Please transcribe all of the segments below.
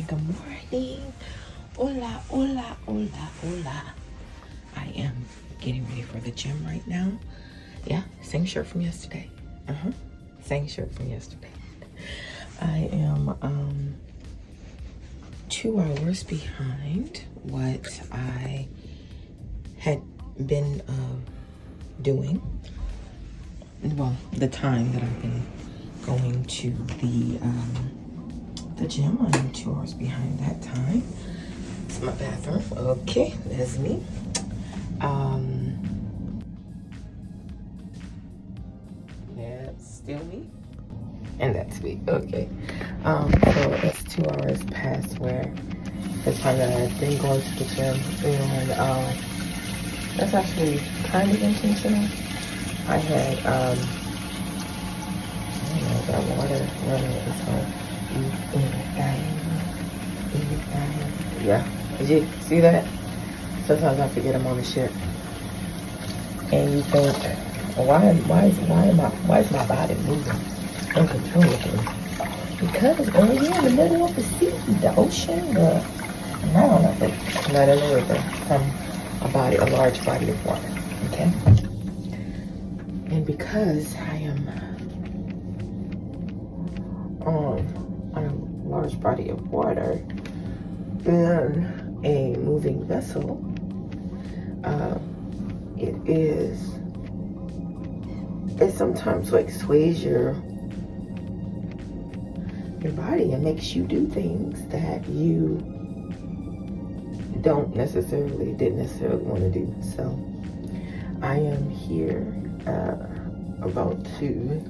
good morning. Hola, hola, hola, hola. I am getting ready for the gym right now. Yeah, same shirt from yesterday. Same shirt from yesterday. I am 2 hours behind what I had been doing. Well, the time that I've been going to the gym. I'm 2 hours behind that time. It's my bathroom. Okay, that's me. That's still me. And that's me. Okay. So it's 2 hours past where the time that I've been going to the gym, and that's actually kind of intentional. I had I don't know, got water running, so yeah. Did you see that? Sometimes I forget I'm on the ship, and you think, why is my body moving uncontrollably? Because girl, you're in the middle of the sea, the ocean, not in the river, from a large body of water. Okay, and because I am on a large body of water in a moving vessel, it sometimes like sways your body and makes you do things that you didn't necessarily want to do. So I am here about to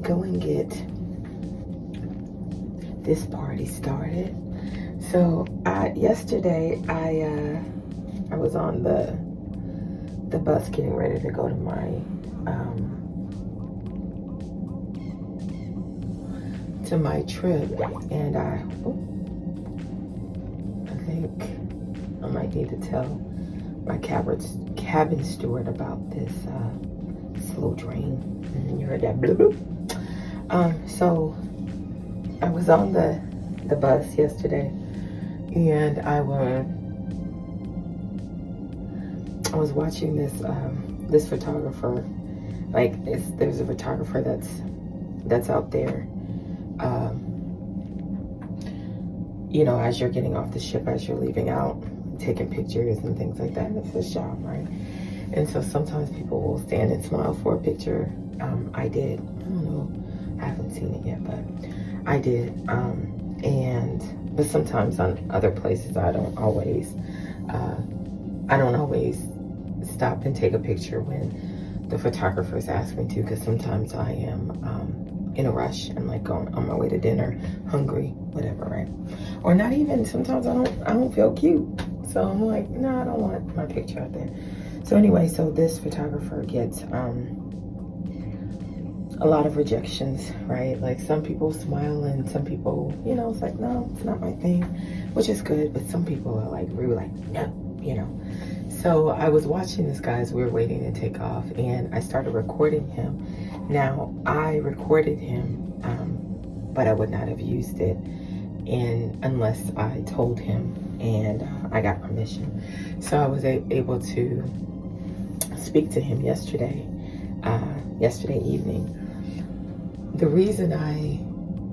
go and get this party started. So yesterday I was on the bus getting ready to go to my trip, and I think I might need to tell my cabin steward about this slow drain. And you heard that bloop bloop. So I was on the bus yesterday, and I was watching this photographer. Like there's a photographer that's out there. You know, as you're getting off the ship, as you're leaving out, taking pictures and things like that. It's his job, right? And so sometimes people will stand and smile for a picture. I did. I don't know. I haven't seen it yet, but I did. But sometimes on other places, I don't always stop and take a picture when the photographers ask me to, because sometimes I am in a rush and like going on my way to dinner, hungry, whatever, right? Or not even, sometimes I don't feel cute. So I'm like, no, I don't want my picture out there. So anyway, so this photographer gets a lot of rejections, right? Like some people smile and some people, you know, it's like, no, it's not my thing, which is good. But some people are like, really like, no, you know. So I was watching this guy as we were waiting to take off, and I started recording him. Now, I recorded him, but I would not have used it unless I told him and I got permission. So I was able to speak to him yesterday evening. The reason I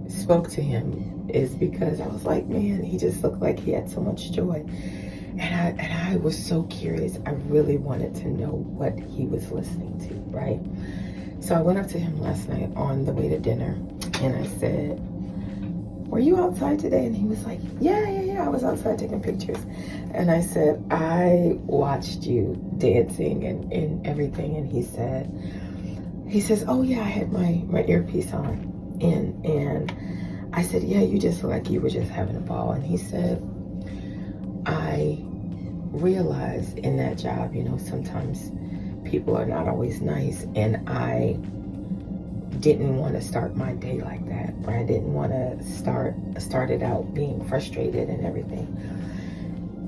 spoke to him is because I was like, man, he just looked like he had so much joy. And I was so curious. I really wanted to know what he was listening to, right? So I went up to him last night on the way to dinner, and I said, were you outside today? And he was like, yeah, I was outside taking pictures. And I said, I watched you dancing and everything. And he says, oh yeah, I had my earpiece on. And I said, yeah, you just look like you were just having a ball. And he said, I realized in that job, you know, sometimes people are not always nice, and I didn't want to start my day like that, or I didn't want to start it out being frustrated and everything.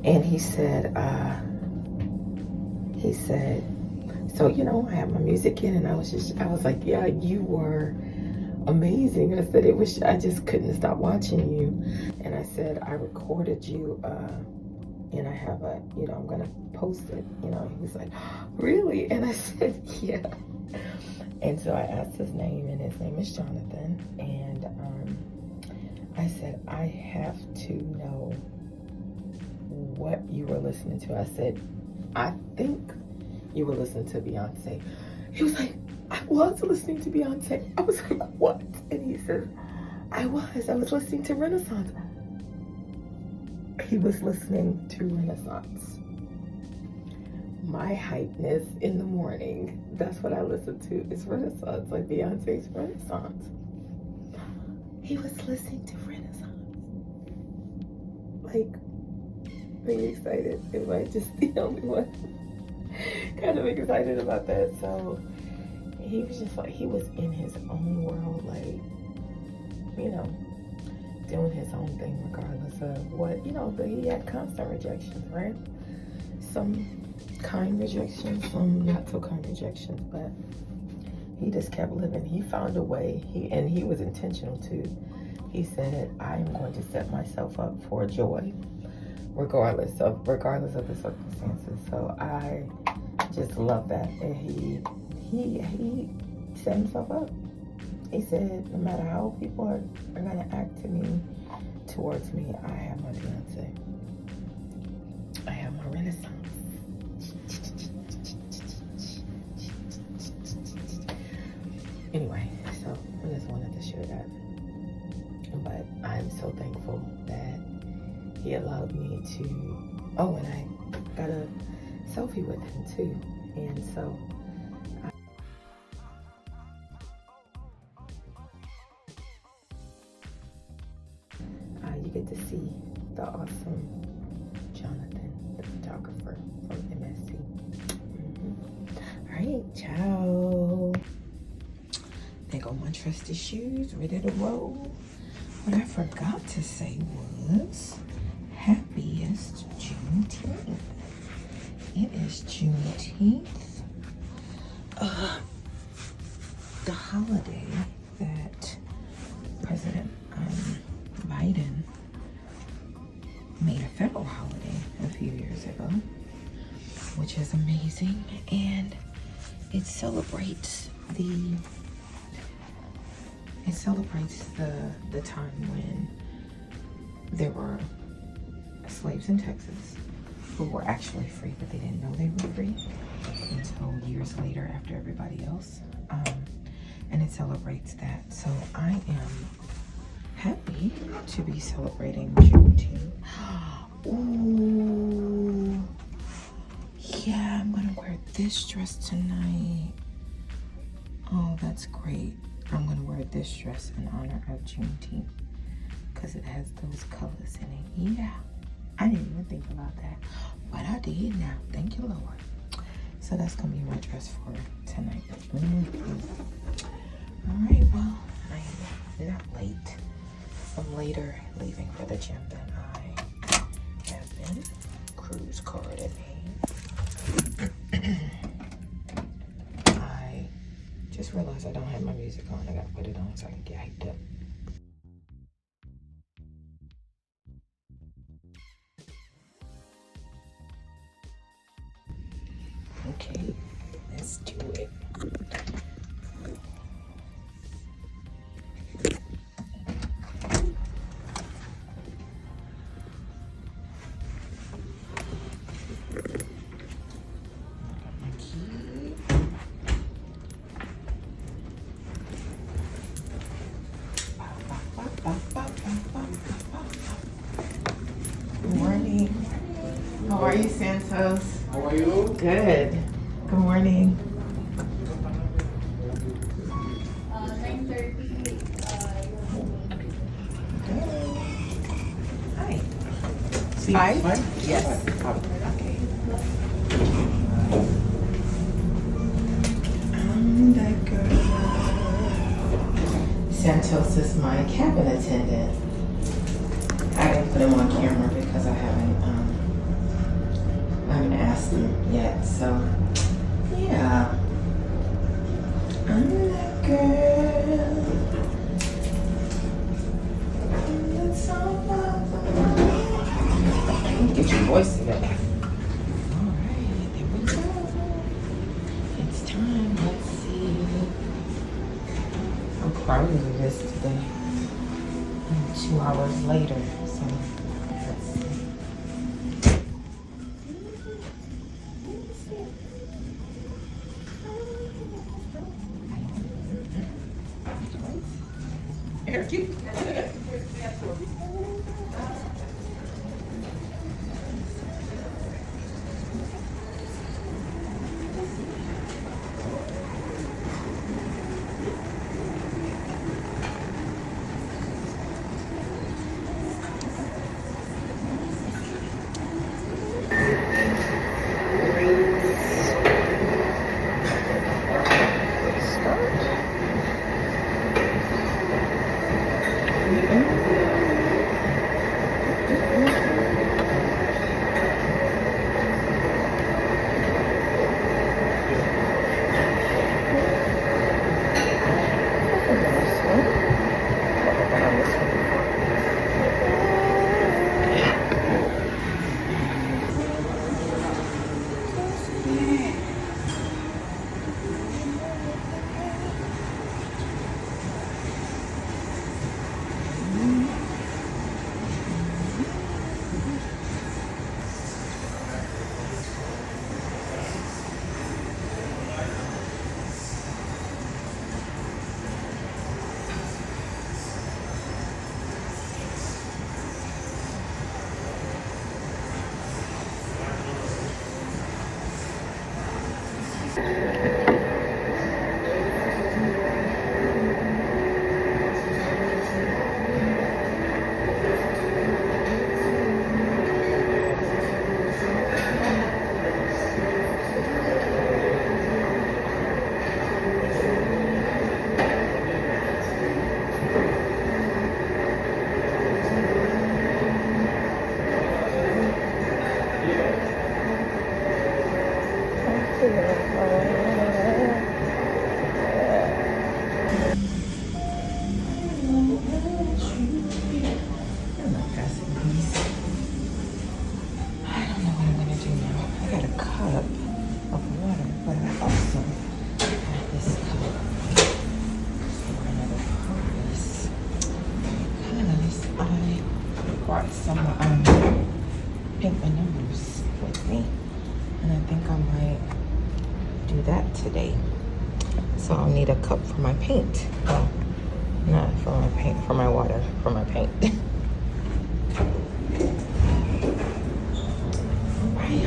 And he said, so, you know, I had my music in, and I was like, yeah, you were amazing. I said, I just couldn't stop watching you. And I said, I recorded you, and I have I'm gonna post it. He was like, really? And I said, yeah. And so I asked his name, and his name is Jonathan. And I said, I have to know what you were listening to. I said, I think you were listening to Beyonce. He was like, I was listening to Beyonce. I was like, what? And he said, I was listening to Renaissance. He was listening to Renaissance. My hypeness in the morning, that's what I listen to, is Renaissance, like Beyonce's Renaissance. He was listening to Renaissance. Like, are you excited? Am I just the only one kind of excited about that? So he was just like, he was in his own world, like, doing his own thing regardless of what, but he had constant rejections, right? Some kind rejections, some not so kind rejections, but he just kept living. He found a way, and he was intentional too. He said, I am going to set myself up for joy, regardless of the circumstances. So I just love that. And he set himself up. He said, no matter how people are gonna act towards me, I have my Beyonce. I have my Renaissance. Anyway, so I just wanted to share that. But I'm so thankful that he allowed me to, and I got a selfie with him too. And so you get to see the awesome Jonathan, the photographer from MSC. All right, ciao. There go my trusty shoes, ready to roll. What I forgot to say was, happiest Juneteenth. It is Juneteenth, the holiday that President Biden made a federal holiday a few years ago, which is amazing, and it celebrates the time when there were slaves in Texas who were actually free, but they didn't know they were free until years later after everybody else. And it celebrates that. So I am happy to be celebrating Juneteenth. Ooh, yeah, I'm gonna wear this dress tonight. Oh, that's great. I'm gonna wear this dress in honor of Juneteenth because it has those colors in it. Yeah, I didn't even think about that, but I did now. Thank you, Lord. So that's gonna be my dress for tonight. All right, well, I am not late. I'm later leaving for the gym than I have been. Cruise card in hand. I just realized I don't have my music on. I gotta put it on so I can get hyped up. Okay, let's do it. Good morning. How are you, Santos? How are you? Good. Good morning. 9:30. Hi. Hi? Yes. Okay. I'm that girl. Santos is my cabin attendant. I didn't put him on camera because I haven't asked him yet. So yeah, I'm that girl. choice today. Alright, there we go. It's time. Let's see. I'm proud of this today. 2 hours later. So let's see. Eric, you. Some paint my nose with me, and I think I might do that today. So I'll need a cup for my paint. Well, not for my paint, for my water, for my paint. Alright,